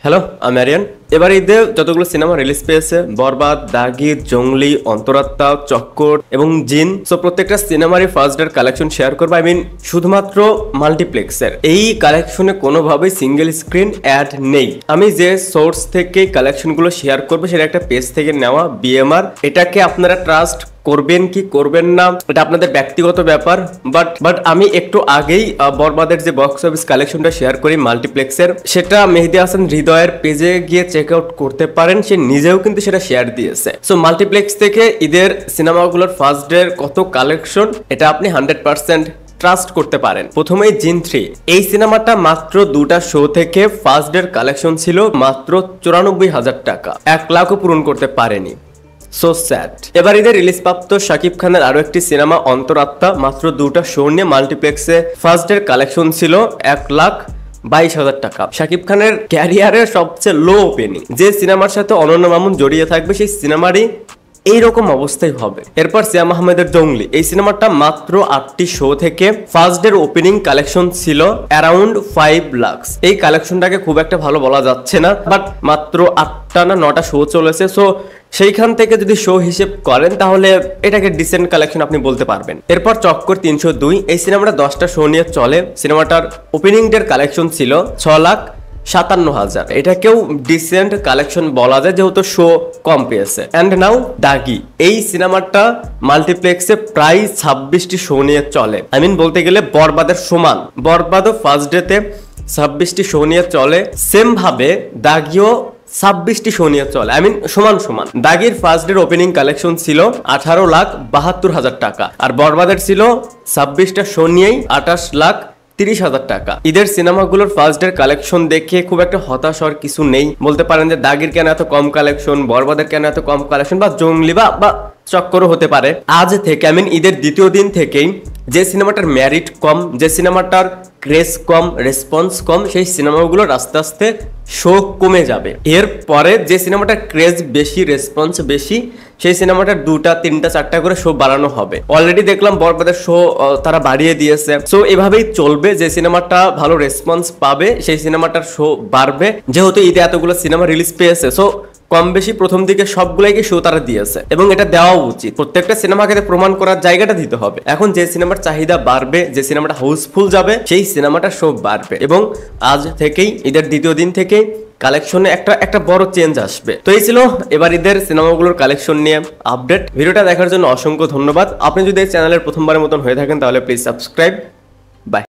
Hello, আমি আরিয়ান। এবার ঈদে যতগুলো সিনেমা রিলিজ পেয়েছে, বরবাদ, দাগি, জঙ্গলি, অন্তরাত্মা, চক্কর এবং জিন, সো প্রত্যেকটা সিনেমারই ফার্স্ট ডের কালেকশন শেয়ার করবো। শুধুমাত্র মাল্টিপ্লেক্সের এই কালেকশনে কোনোভাবেই সিঙ্গেল স্ক্রিন অ্যাড নেই। আমি যে সোর্স থেকে কালেকশনগুলো শেয়ার করবো সেটা একটা পেজ থেকে নেওয়া, বিএমআর। এটাকে আপনারা ট্রাস্ট করবেন কি করবেন না এটা আপনাদের ব্যক্তিগত ব্যাপার। বাট আমি একটু আগেই বরবাদের যে বক্স অফিস কালেকশনটা শেয়ার করি মাল্টিপ্লেক্সের, সেটা মেহেদী হাসান হৃদয়ের পেজে গিয়ে চেক আউট করতে পারেন। সে নিজেও কিন্তু সেটা শেয়ার দিয়েছে। সো মাল্টিপ্লেক্স থেকে ঈদের সিনেমাগুলোর ফার্স্ট ডে কত কালেকশন এটা আপনি 100% ট্রাস্ট করতে পারেন। প্রথমেই জিন 3, এই সিনেমাটা মাত্র দুটা শো থেকে ফার্স্ট ডের কালেকশন ছিল মাত্র 94,000 টাকা, 1 লাখও পূরণ করতে পারেনি। So sad. এবার ঈদের রিলিজ প্রাপ্ত শাকিব খানের আরো একটি সিনেমা অন্তরাত্মা, মাত্র দুটা শো নিয়ে মাল্টিপ্লেক্সে ফার্স্ট ডের কালেকশন ছিল 1,22,000 টাকা। শাকিব খানের ক্যারিয়ারের সবচেয়ে লো ওপেনিং। যে সিনেমার সাথে অনন্য মামুন জড়িয়ে থাকবে সেই সিনেমারই এইরকম অবস্থাই হবে। এরপর সিয়াম আহমেদের জঙ্গলি, এই সিনেমাটা মাত্র 8টি শো থেকে ফার্স্ট ডের ওপেনিং কালেকশন ছিল অ্যারাউন্ড 5 লাখ। এই কালেকশনটাকে খুব একটা ভালো বলা যাচ্ছে না, বাট মাত্র 8টা না 9টা শো চলেছে। সো সেইখান থেকে যদি শো হিসেব করেন তাহলে এটাকে ডিসেন্ট কালেকশন আপনি বলতে পারবেন। এরপর চক্কর 302, এই সিনেমাটা 10টা শো নিয়ে চলে। সিনেমাটার ওপেনিং ডের কালেকশন ছিল 6,57,000। এটাকেও ডিসেন্ট কালেকশন বলা যায় যেহেতু শো কম পেয়েছে। অ্যান্ড নাও দাগি, এই সিনেমাটা মাল্টিপ্লেক্সে প্রায় 26টি শো নিয়ে চলে। বলতে গেলে বরবাদের সমান। বরবাদও ফার্স্ট ডেতে 26টি শো নিয়ে চলে, সেম ভাবে দাগিও 26টি শো নিয়ে চলে। সমান সমান। দাগির ফার্স্ট ডের ওপেনিং কালেকশন ছিল 18,72,000 টাকা, আর বরবাদের ছিল 26টা শো নিয়েই 28,30,000 টাকা। ঈদের সিনেমাগুলোর ফার্স্ট ডের কালেকশন দেখে খুব একটা হতাশ হওয়ার কিছু নেই। বলতে পারেন যে দাগির কেন এত কম কালেকশন, বরবাদের কেন এত কম কালেকশন, বা জঙ্গলি বা চক্করও হতে পারে। আজ থেকে ঈদের দ্বিতীয় দিন থেকেই যে সিনেমাটার ম্যারিট কম, যে সিনেমাটার ক্রেজ কম, রেসপন্স কম, সেই সিনেমাগুলোর আস্তে আস্তে শো কমে যাবে। এরপরে যে সিনেমাটার ক্রেজ বেশি, রেসপন্স বেশি, সেই সিনেমাটার 2টা 3টা 4টা করে শো বাড়ানো হবে। অলরেডি দেখলাম বরবাদের শো তারা বাড়িয়ে দিয়েছে। সো এভাবেই চলবে। যে সিনেমাটা ভালো রেসপন্স পাবে সেই সিনেমাটার শো বাড়বে। যেহেতু ঈদে এতগুলো সিনেমা রিলিজ পেয়েছে, সো কম বেশি প্রথম দিকে সবগুলোকে শো তারা দিয়েছে এবং এটা দেওয়া উচিত। প্রত্যেকটা সিনেমাকে প্রমাণ করার জায়গাটা দিতে হবে। এখন যে সিনেমার চাহিদা বাড়বে, যে সিনেমাটা হাউসফুল যাবে, সেই সিনেমাটার শো বাড়বে। এবং আজ থেকেই ঈদের দ্বিতীয় দিন থেকেই কালেকশনে একটা বড় চেঞ্জ আসবে। তো এই ছিল এবার ঈদের সিনেমাগুলোর কালেকশন নিয়ে আপডেট। ভিডিওটা দেখার জন্য অসংখ্য ধন্যবাদ। আপনি যদি এই চ্যানেলের প্রথমবারের মতন হয়ে থাকেন তাহলে প্লিজ সাবস্ক্রাইব। বাই।